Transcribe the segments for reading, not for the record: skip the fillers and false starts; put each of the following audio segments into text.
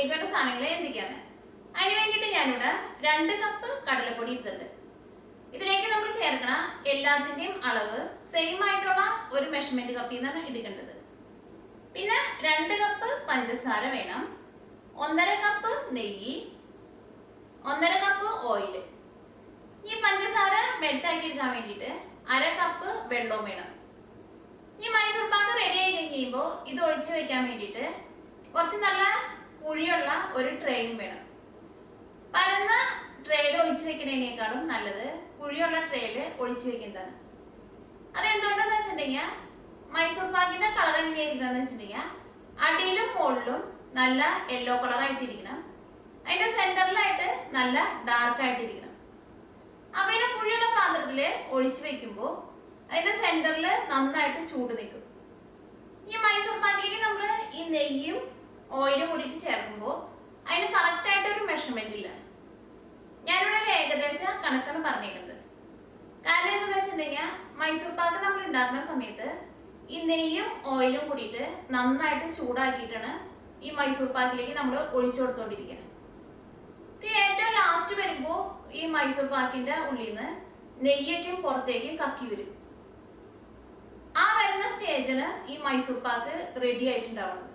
ഇതിലേക്ക് വേണ്ട സാധനങ്ങൾ എന്തൊക്കെയാണ്? അതിന് വേണ്ടിയിട്ട് ഞാനിവിടെ 2 കപ്പ് കടലപ്പൊടി എടുത്തിട്ടുണ്ട്. ഇതിലേക്ക് നമ്മൾ ചേർക്കണ എല്ലാത്തിന്റെയും അളവ് സെയിം ആയിട്ടുള്ള ഒരു മെഷർമെന്റ് കപ്പിൽ നിന്നാണ് എടുക്കേണ്ടത്. പിന്നെ 2 കപ്പ് പഞ്ചസാര വേണം, 1.5 കപ്പ് നെയ്യ്, 1.5 കപ്പ് ഓയിൽ. ഈ പഞ്ചസാര മെൽറ്റ് ആക്കി എടുക്കാൻ വേണ്ടിയിട്ട് 1/2 കപ്പ് വെള്ളവും വേണം. ഈ മൈസൂർ പാക്ക് റെഡി ആയി കഴിയുമ്പോൾ ഇത് ഒഴിച്ചു വെക്കാൻ വേണ്ടിയിട്ട് കുറച്ച് നല്ല കുഴിയുള്ള ഒരു ട്രേയും വേണം. പരന്ന ട്രേയിൽ ഒഴിച്ചു വെക്കുന്നതിനേക്കാളും നല്ലത് കുഴിയുള്ള ട്രേയിൽ ഒഴിച്ചു വെക്കുന്നതാണ്. അതെന്തുകൊണ്ടെന്ന് വെച്ചിട്ടുണ്ടെങ്കിൽ മൈസൂർ പാക്കിന്റെ കളർ എങ്ങനെയായിരിക്കണം വെച്ചിട്ടുണ്ടെങ്കിൽ അടിയിലും മുകളിലും നല്ല യെല്ലോ കളർ ആയിട്ടിരിക്കണം, അതിന്റെ സെന്ററിലായിട്ട് നല്ല ഡാർക്ക് ആയിട്ടിരിക്കണം. അപ്പൊ ഇതിന്റെ കുഴിയുള്ള പാത്രത്തില് ഒഴിച്ചു വെക്കുമ്പോൾ അതിന്റെ സെന്ററിൽ നന്നായിട്ട് ചൂട് നിൽക്കും. ഈ മൈസൂർ പാക്കിലേക്ക് നമ്മൾ ഈ നെയ്യും ഓയിലും കൂടിയിട്ട് ചേർക്കുമ്പോൾ അതിന് കറക്റ്റ് ആയിട്ട് ഒരു മെഷർമെന്റ് ഇല്ല. ഞാനിവിടെ ഒരു ഏകദേശ കണക്കാണ് പറഞ്ഞേക്കുന്നത്. കാരണം എന്താണെന്ന് വെച്ചിട്ടുണ്ടെങ്കിൽ മൈസൂർ പാക്ക് നമ്മൾ ഉണ്ടാക്കുന്ന സമയത്ത് ഈ നെയ്യും ഓയിലും കൂടിയിട്ട് നന്നായിട്ട് ചൂടാക്കിയിട്ടാണ് ഈ മൈസൂർ പാക്കിലേക്ക് നമ്മൾ ഒഴിച്ചു കൊടുത്തോണ്ടിരിക്കുന്നത്. ഏറ്റവും ലാസ്റ്റ് വരുമ്പോൾ ഈ മൈസൂർ പാക്കിന്റെ ഉള്ളിൽ നിന്ന് നെയ്യൊക്കെയും പുറത്തേക്ക് കക്കി വരും. ആ വരുന്ന സ്റ്റേജിന് ഈ മൈസൂർ പാക്ക് റെഡി ആയിട്ടുണ്ടാവുന്നത്.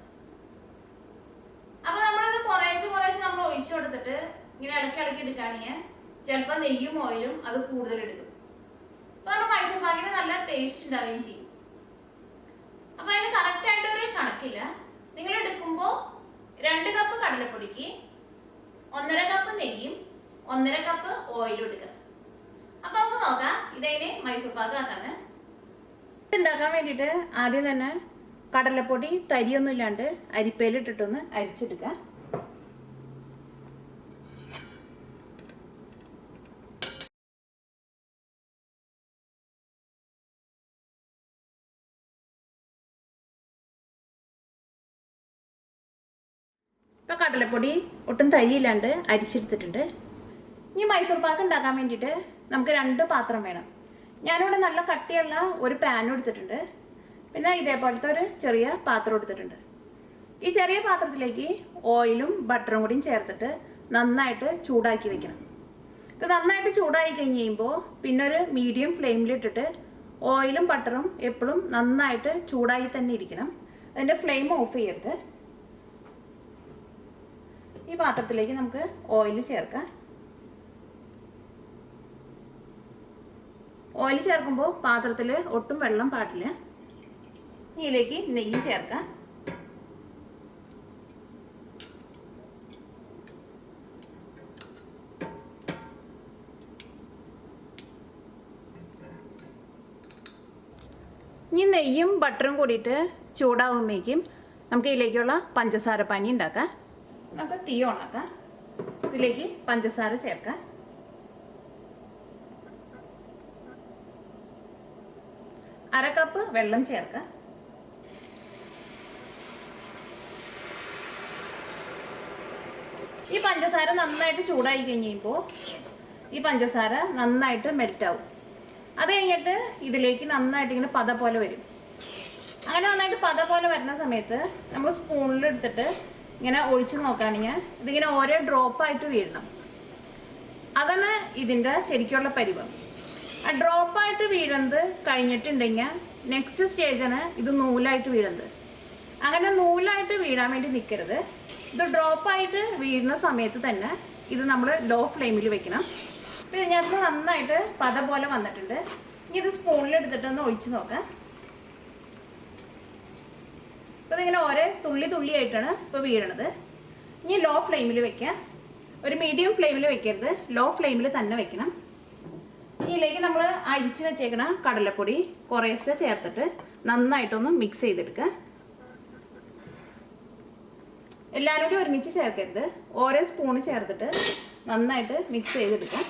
അപ്പൊ നമ്മളത് കുറേശ്ശെ നമ്മൾ ഒഴിച്ചു കൊടുത്തിട്ട് ഇങ്ങനെ ഇളക്കി എടുക്കുകയാണെങ്കിൽ ചിലപ്പോൾ നെയ്യും ഓയിലും അത് കൂടുതൽ എടുക്കും. അപ്പൊ നമ്മുടെ മൈസൂർ പാക്കിന് നല്ല ടേസ്റ്റ് ഉണ്ടാവുകയും ചെയ്യും. അപ്പൊ അതിന് കറക്റ്റ് ആയിട്ട് ഒരു കണക്കില്ല. നിങ്ങൾ എടുക്കുമ്പോൾ 2 കപ്പ് കടലപ്പൊടിക്ക് 1.5 കപ്പ് നെയ്യും 1.5 കപ്പ് ഓയിലും എടുക്കുക. അപ്പൊ നമുക്ക് നോക്കാം ഇതെങ്ങനെ മൈസൂർ പാക്ക് ആക്കാന്ന്. ഉണ്ടാക്കാൻ വേണ്ടിയിട്ട് ആദ്യം തന്നെ കടലപ്പൊടി തരിയൊന്നും ഇല്ലാണ്ട് അരിപ്പയിലിട്ടിട്ടൊന്ന് അരിച്ചെടുക്കുക. ഇപ്പൊ കടലപ്പൊടി ഒട്ടും തരിയില്ലാണ്ട് അരിച്ചെടുത്തിട്ടുണ്ട്. ഇനി മൈസൂർ പാക്ക് ഉണ്ടാക്കാൻ വേണ്ടിയിട്ട് നമുക്ക് 2 പാത്രം വേണം. ഞാനിവിടെ നല്ല കട്ടിയുള്ള ഒരു പാനും എടുത്തിട്ടുണ്ട്. പിന്നെ ഇതേപോലത്തെ ഒരു ചെറിയ പാത്രം എടുത്തിട്ടുണ്ട്. ഈ ചെറിയ പാത്രത്തിലേക്ക് ഓയിലും ബട്ടറും കൂടിയും ചേർത്തിട്ട് നന്നായിട്ട് ചൂടാക്കി വെക്കണം. ഇത് നന്നായിട്ട് ചൂടായി കഴിയുമ്പോൾ പിന്നെ ഒരു മീഡിയം ഫ്ലെയിമിലിട്ടിട്ട് ഓയിലും ബട്ടറും എപ്പോഴും നന്നായിട്ട് ചൂടായി തന്നെ ഇരിക്കണം. അതിൻ്റെ ഫ്ലെയിം ഓഫ് ചെയ്യരുത്. ഈ പാത്രത്തിലേക്ക് നമുക്ക് ഓയിൽ ചേർക്കാം. ഓയിൽ ചേർക്കുമ്പോൾ പാത്രത്തിൽ ഒട്ടും വെള്ളം പാടില്ല. ഇതിലേക്ക് നെയ്യ് ചേർക്കാം. ഇനി നെയ്യും ബട്ടറും കൂടിയിട്ട് ചൂടാകുമ്പോഴേക്കും നമുക്ക് ഇതിലേക്കുള്ള പഞ്ചസാര പാനി ഉണ്ടാക്കാം. നമുക്ക് തീ ഓണാക്കാം. ഇതിലേക്ക് പഞ്ചസാര ചേർക്കാം. അര കപ്പ് വെള്ളം ചേർക്കാം. ഈ പഞ്ചസാര നന്നായിട്ട് ചൂടായി കഴിയുമ്പോൾ ഈ പഞ്ചസാര നന്നായിട്ട് മെൽറ്റ് ആവും. അത് കഴിഞ്ഞിട്ട് ഇതിലേക്ക് നന്നായിട്ട് ഇങ്ങനെ പത പോലെ വരും. അങ്ങനെ നന്നായിട്ട് പത പോലെ വരുന്ന സമയത്ത് നമ്മൾ സ്പൂണിലെടുത്തിട്ട് ഇങ്ങനെ ഒഴിച്ചു നോക്കുകയാണെങ്കിൽ ഇതിങ്ങനെ ഓരോ ഡ്രോപ്പായിട്ട് വീഴണം. അതാണ് ഇതിൻ്റെ ശരിക്കുള്ള പരിവം. ആ ഡ്രോപ്പായിട്ട് വീഴുന്നത് കഴിഞ്ഞിട്ടുണ്ടെങ്കിൽ നെക്സ്റ്റ് സ്റ്റേജാണ് ഇത് നൂലായിട്ട് വീഴുന്നത്. അങ്ങനെ നൂലായിട്ട് വീഴാൻ വേണ്ടി നിൽക്കരുത്. ഇത് ഡ്രോപ്പായിട്ട് വീഴുന്ന സമയത്ത് തന്നെ ഇത് നമ്മൾ ലോ ഫ്ലെയിമിൽ വെക്കണം. അപ്പോൾ ഇതിനകത്ത് നന്നായിട്ട് പത പോലെ വന്നിട്ടുണ്ട്. ഇനി ഇത് സ്പൂണിലെടുത്തിട്ടൊന്ന് ഒഴിച്ച് നോക്കാം. അപ്പോൾ ഇതിങ്ങനെ ഓരോ തുള്ളിയായിട്ടാണ് ഇപ്പോൾ വീഴണത്. ഇനി ലോ ഫ്ലെയിമിൽ വെക്കാം. ഒരു മീഡിയം ഫ്ലെയിമിൽ വെക്കരുത്, ലോ ഫ്ലെയിമിൽ തന്നെ വെക്കണം. ഇതിലേക്ക് നമ്മൾ അരിച്ച് വെച്ചേക്കണ കടലപ്പൊടി കുറേശ്ശെ ചേർത്തിട്ട് നന്നായിട്ടൊന്ന് മിക്സ് ചെയ്തെടുക്കുക. എല്ലാവരും കൂടി ഒരുമിച്ച് ചേർക്കരുത്, ഓരോ സ്പൂണ് ചേർത്തിട്ട് നന്നായിട്ട് മിക്സ് ചെയ്തെടുക്കാം.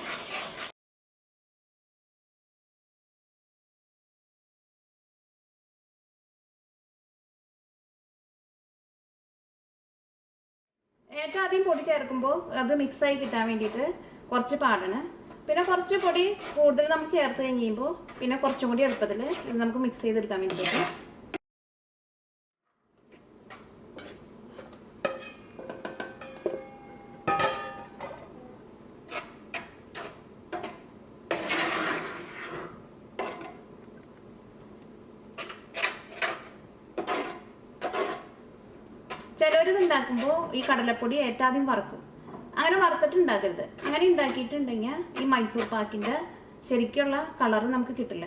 ഏറ്റവും ആദ്യം പൊടി ചേർക്കുമ്പോൾ അത് മിക്സായി കിട്ടാൻ വേണ്ടിയിട്ട് കുറച്ച് പാടാണ്. പിന്നെ കുറച്ച് പൊടി കൂടുതൽ നമ്മൾ ചേർത്ത് കഴിയുമ്പോൾ പിന്നെ കുറച്ചും കൂടി എളുപ്പത്തിൽ ഇത് നമുക്ക് മിക്സ് ചെയ്തെടുക്കാൻ വേണ്ടിയിട്ട്. ഉണ്ടാക്കുമ്പോൾ ഈ കടലപ്പൊടി ഏറ്റാദ്യം വറക്കും. അങ്ങനെ വറുത്തിട്ട് ഉണ്ടാക്കരുത്. അങ്ങനെ ഉണ്ടാക്കിയിട്ടുണ്ടെങ്കിൽ ഈ മൈസൂർ പാക്കിൻ്റെ ശരിക്കുള്ള കളറ് നമുക്ക് കിട്ടില്ല.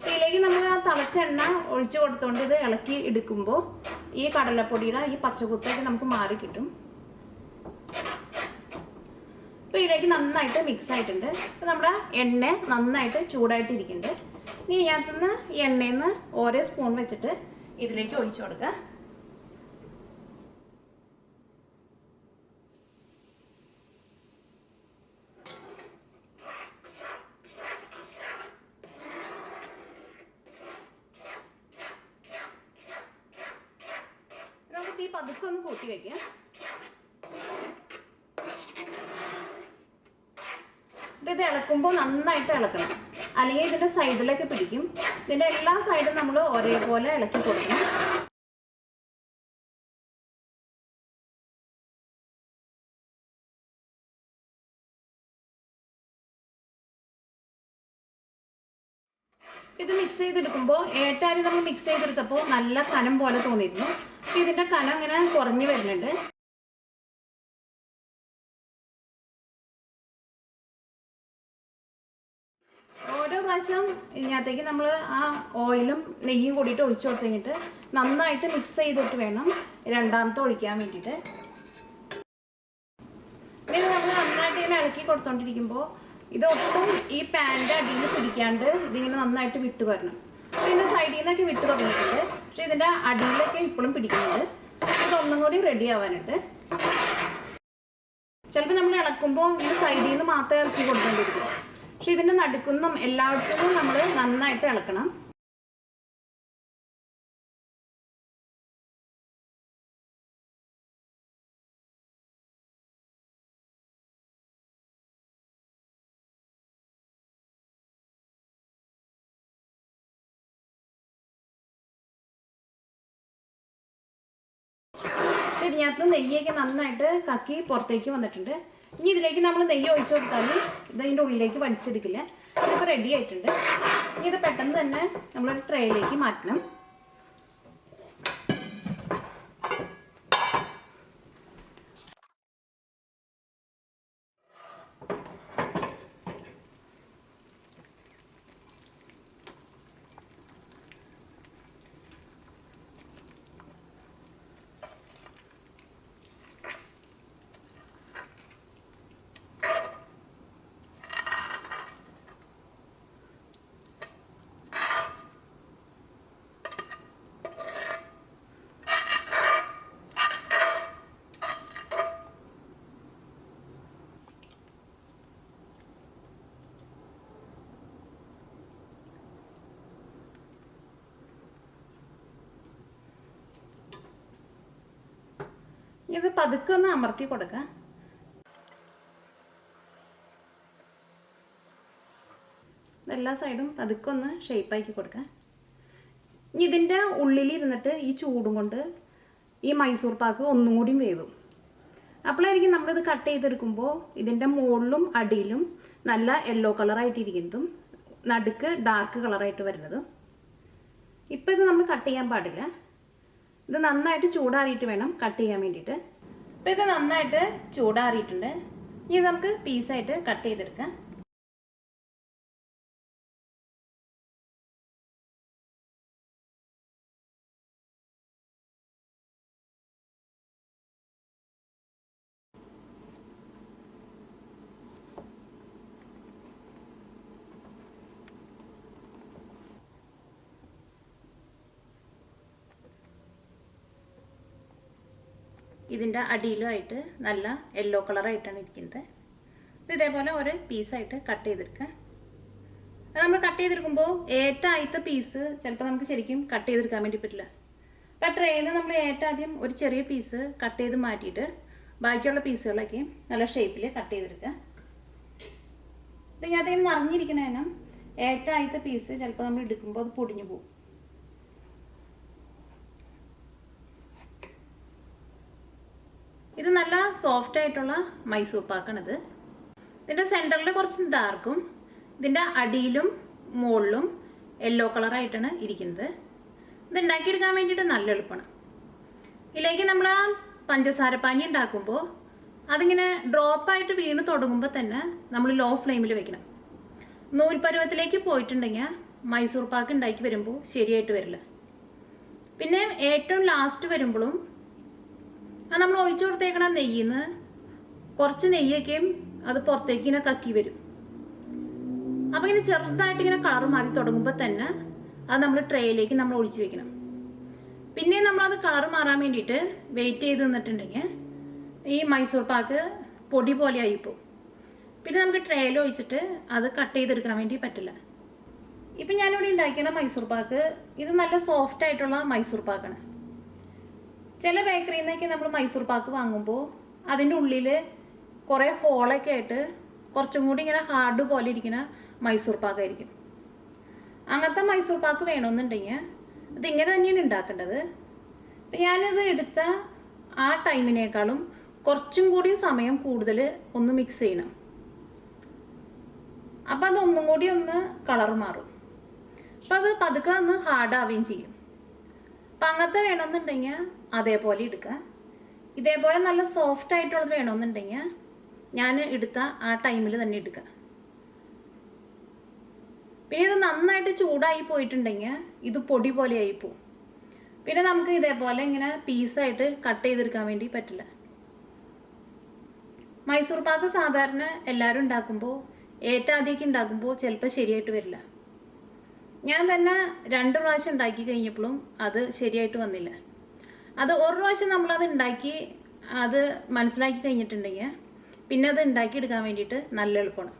ഇതിലേക്ക് നമ്മൾ ആ തിളച്ച എണ്ണ ഒഴിച്ച് കൊടുത്തുകൊണ്ട് ഇത് ഇളക്കി എടുക്കുമ്പോൾ ഈ കടലപ്പൊടിയുടെ ഈ പച്ചക്കുത്തൊക്കെ നമുക്ക് മാറി കിട്ടും. അപ്പോൾ ഇതിലേക്ക് നന്നായിട്ട് മിക്സ് ആയിട്ടുണ്ട്. അപ്പോൾ നമ്മുടെ എണ്ണ നന്നായിട്ട് ചൂടായിട്ടിരിക്കുന്നുണ്ട്. ഇനി ഇതിനകത്തുനിന്ന് ഈ എണ്ണയിൽ നിന്ന് ഓരോ സ്പൂൺ വെച്ചിട്ട് ഇതിലേക്ക് ഒഴിച്ചു കൊടുക്കുക. നമുക്ക് ഈ പതുക്കെ ഒന്ന് കൂട്ടി വെക്കാം. ഇത് ഇളക്കുമ്പോൾ നന്നായിട്ട് ഇളക്കണം, അല്ലെങ്കിൽ ഇതിൻ്റെ സൈഡിലൊക്കെ പിടിക്കും. ഇതിൻ്റെ എല്ലാ സൈഡും നമ്മൾ ഒരേപോലെ ഇളക്കി കൊടുക്കണം. ഇത് മിക്സ് ചെയ്തെടുക്കുമ്പോൾ ഏട്ടാരി നമ്മൾ മിക്സ് ചെയ്തെടുത്തപ്പോൾ നല്ല കനം പോലെ തോന്നിയിരുന്നു. ഇതിൻ്റെ കനം ഇങ്ങനെ കുറഞ്ഞു വരുന്നുണ്ട്. ഓരോ പ്രാവശ്യം ഇതിനകത്തേക്ക് നമ്മൾ ആ ഓയിലും നെയ്യും കൂടിയിട്ട് ഒഴിച്ചു കൊടുത്തു കഴിഞ്ഞിട്ട് നന്നായിട്ട് മിക്സ് ചെയ്തിട്ട് വേണം രണ്ടാമത്തെ ഒഴിക്കാൻ വേണ്ടിയിട്ട്. ഇനി നമ്മൾ നന്നായിട്ട് ഇങ്ങനെ ഇളക്കി കൊടുത്തോണ്ടിരിക്കുമ്പോൾ ഇതൊട്ടും ഈ പാൻ്റെ അടിയിൽ പിടിക്കാണ്ട് ഇതിങ്ങനെ നന്നായിട്ട് വിട്ട് വരണം. ഇതിൻ്റെ സൈഡിൽ നിന്നൊക്കെ വിട്ട് തുടങ്ങിയിട്ടുണ്ട്, പക്ഷെ ഇതിൻ്റെ അടിയിലൊക്കെ ഇപ്പോഴും പിടിക്കുന്നുണ്ട്. ഇതൊന്നും കൂടി റെഡി ആവാനുണ്ട്. ചിലപ്പോൾ നമ്മൾ ഇളക്കുമ്പോൾ ഇങ്ങനെ സൈഡിൽ നിന്ന് മാത്രമേ ഇളക്കി കൊടുക്കേണ്ടിയിരിക്കും. പക്ഷെ ഇതിൻ്റെ നടുക്കുന്നും എല്ലായിടത്തും നമ്മൾ നന്നായിട്ട് ഇളക്കണം. ഇതിനകത്ത് നെയ്യൊക്കെ നന്നായിട്ട് കക്കി പുറത്തേക്ക് വന്നിട്ടുണ്ട്. ഇനി ഇതിലേക്ക് നമ്മൾ നെയ്യ് ഒഴിച്ചു കൊടുത്താൽ ഇതിൻ്റെ ഉള്ളിലേക്ക് വലിച്ചെടുക്കില്ല. ഇതിപ്പോൾ റെഡി ആയിട്ടുണ്ട്. ഇനി ഇത് പെട്ടെന്ന് തന്നെ നമ്മളൊരു ട്രേയിലേക്ക് മാറ്റണം. ഇത് പതുക്കെ ഒന്ന് അമർത്തി കൊടുക്കുക. എല്ലാ സൈഡും പതുക്കെ ഒന്ന് ഷേപ്പാക്കി കൊടുക്കുക. ഇനി ഇതിൻ്റെ ഉള്ളിലിരുന്നിട്ട് ഈ ചൂടും കൊണ്ട് ഈ മൈസൂർ പാക്ക് ഒന്നും കൂടി വേവും. അപ്പോഴായിരിക്കും നമ്മളിത് കട്ട് ചെയ്തെടുക്കുമ്പോൾ ഇതിൻ്റെ മുകളിലും അടിയിലും നല്ല യെല്ലോ കളറായിട്ടിരിക്കുന്നതും നടുക്ക് ഡാർക്ക് കളറായിട്ട് വരുന്നതും. ഇപ്പം ഇത് നമ്മൾ കട്ട് ചെയ്യാൻ പാടില്ല. ഇത് നന്നായിട്ട് ചൂടാറിയിട്ട് വേണം കട്ട് ചെയ്യാൻ വേണ്ടിയിട്ട്. അപ്പോൾ ഇത് നന്നായിട്ട് ചൂടാറിയിട്ടുണ്ട്. ഇനി നമുക്ക് പീസായിട്ട് കട്ട് ചെയ്തെടുക്കാം. ഇതിൻ്റെ അടിയിലുമായിട്ട് നല്ല യെല്ലോ കളറായിട്ടാണ് ഇരിക്കുന്നത്. ഇത് ഇതേപോലെ ഒരു പീസായിട്ട് കട്ട് ചെയ്തെടുക്കുക. അത് നമ്മൾ കട്ട് ചെയ്തെടുക്കുമ്പോൾ ആദ്യത്തെ പീസ് ചിലപ്പോൾ നമുക്ക് ശരിക്കും കട്ട് ചെയ്തെടുക്കാൻ വേണ്ടി പറ്റില്ല. അപ്പോൾ ട്രെയിൽ നിന്ന് നമ്മൾ ആദ്യം ഒരു ചെറിയ പീസ് കട്ട് ചെയ്ത് മാറ്റിയിട്ട് ബാക്കിയുള്ള പീസുകളൊക്കെ നല്ല ഷേപ്പിൽ കട്ട് ചെയ്തെടുക്കുക. ഇത് ഞാൻ അതിന് നിറഞ്ഞിരിക്കണേനും ആദ്യത്തെ പീസ് ചിലപ്പോൾ നമ്മൾ എടുക്കുമ്പോൾ അത് പൊടിഞ്ഞു പോകും. ഇത് നല്ല സോഫ്റ്റ് ആയിട്ടുള്ള മൈസൂർ പാക്കാണിത്. ഇതിൻ്റെ സെൻറ്ററിൽ കുറച്ച് ഡാർക്കും ഇതിൻ്റെ അടിയിലും മുകളിലും യെല്ലോ കളറായിട്ടാണ് ഇരിക്കുന്നത്. ഇത് ഉണ്ടാക്കിയെടുക്കാൻ വേണ്ടിയിട്ട് നല്ല എളുപ്പമാണ്. ഇതിലേക്ക് നമ്മൾ ആ പഞ്ചസാരപ്പാനി ഉണ്ടാക്കുമ്പോൾ അതിങ്ങനെ ഡ്രോപ്പായിട്ട് വീണ് തുടങ്ങുമ്പോൾ തന്നെ നമ്മൾ ലോ ഫ്ലെയിമിൽ വെക്കണം. നൂൽപ്പരുവത്തിലേക്ക് പോയിട്ടുണ്ടെങ്കിൽ മൈസൂർ പാക്ക് ഉണ്ടാക്കി വരുമ്പോൾ ശരിയായിട്ട് വരില്ല. പിന്നെ ഏറ്റവും ലാസ്റ്റ് വരുമ്പോഴും നമ്മൾ ഒഴിച്ചു കൊടുത്തേക്കണ നെയ്യിന്ന് കുറച്ച് നെയ്യൊക്കെയും അത് പുറത്തേക്ക് ഇങ്ങനെ കക്കി വരും. അപ്പം ഇങ്ങനെ ചെറുതായിട്ട് ഇങ്ങനെ കളർ മാറി തുടങ്ങുമ്പോൾ തന്നെ അത് നമ്മൾ ട്രേയിലേക്ക് നമ്മൾ ഒഴിച്ചു വെക്കണം. പിന്നെ നമ്മളത് കളർ മാറാൻ വേണ്ടിയിട്ട് വെയിറ്റ് ചെയ്ത് നിന്നിട്ടുണ്ടെങ്കിൽ ഈ മൈസൂർ പാക്ക് പൊടി പോലെ ആയിപ്പോവും. പിന്നെ നമുക്ക് ട്രേയിൽ ഒഴിച്ചിട്ട് അത് കട്ട് ചെയ്തെടുക്കാൻ വേണ്ടി പറ്റില്ല. ഇപ്പം ഞാനിവിടെ ഉണ്ടാക്കിയ മൈസൂർ പാക്ക് ഇത് നല്ല സോഫ്റ്റ് ആയിട്ടുള്ള മൈസൂർ പാക്കാണ്. ചില ബേക്കറിയിൽ നിന്നൊക്കെ നമ്മൾ മൈസൂർ പാക്ക് വാങ്ങുമ്പോൾ അതിൻ്റെ ഉള്ളിൽ കുറേ ഹോളൊക്കെ ആയിട്ട് കുറച്ചും കൂടി ഇങ്ങനെ ഹാർഡ് പോലെ ഇരിക്കുന്ന മൈസൂർ പാക്കായിരിക്കും. അങ്ങനത്തെ മൈസൂർ പാക്ക് വേണമെന്നുണ്ടെങ്കിൽ ഇതിങ്ങനെ തന്നെയാണ് ഉണ്ടാക്കേണ്ടത്. അപ്പം ഞാനിത് എടുത്ത ആ ടൈമിനേക്കാളും കുറച്ചും കൂടി സമയം കൂടുതൽ ഒന്ന് മിക്സ് ചെയ്യണം. അപ്പം അതൊന്നും കൂടി ഒന്ന് കളർ മാറും. അപ്പം അത് പതുക്കെ ഒന്ന് ഹാർഡാവുകയും ചെയ്യും. അപ്പം അങ്ങനത്തെ വേണമെന്നുണ്ടെങ്കിൽ അതേപോലെ എടുക്കുക. ഇതേപോലെ നല്ല സോഫ്റ്റ് ആയിട്ടുള്ളത് വേണമെന്നുണ്ടെങ്കിൽ ഞാൻ എടുത്ത ആ ടൈമിൽ തന്നെ എടുക്കുക. പിന്നെ ഇത് നന്നായിട്ട് ചൂടായി പോയിട്ടുണ്ടെങ്കിൽ ഇത് പൊടി പോലെ ആയിപ്പോവും. പിന്നെ നമുക്ക് ഇതേപോലെ ഇങ്ങനെ പീസായിട്ട് കട്ട് ചെയ്തെടുക്കാൻ വേണ്ടി പറ്റില്ല. മൈസൂർ പാക്ക് സാധാരണ എല്ലാവരും ഉണ്ടാക്കുമ്പോൾ ഏറ്റവും ആദ്യമൊക്കെ ഉണ്ടാക്കുമ്പോൾ ചിലപ്പോൾ ശരിയായിട്ട് വരില്ല. ഞാൻ തന്നെ 2 പ്രാവശ്യം ഉണ്ടാക്കി കഴിഞ്ഞപ്പോഴും അത് ശരിയായിട്ട് വന്നില്ല. അത് ഒരു പ്രാവശ്യം നമ്മളത് ഉണ്ടാക്കി അത് മനസ്സിലാക്കി കഴിഞ്ഞിട്ടുണ്ടെങ്കിൽ പിന്നെ അത് ഉണ്ടാക്കിയെടുക്കാൻ വേണ്ടിയിട്ട് നല്ല എളുപ്പമാണ്.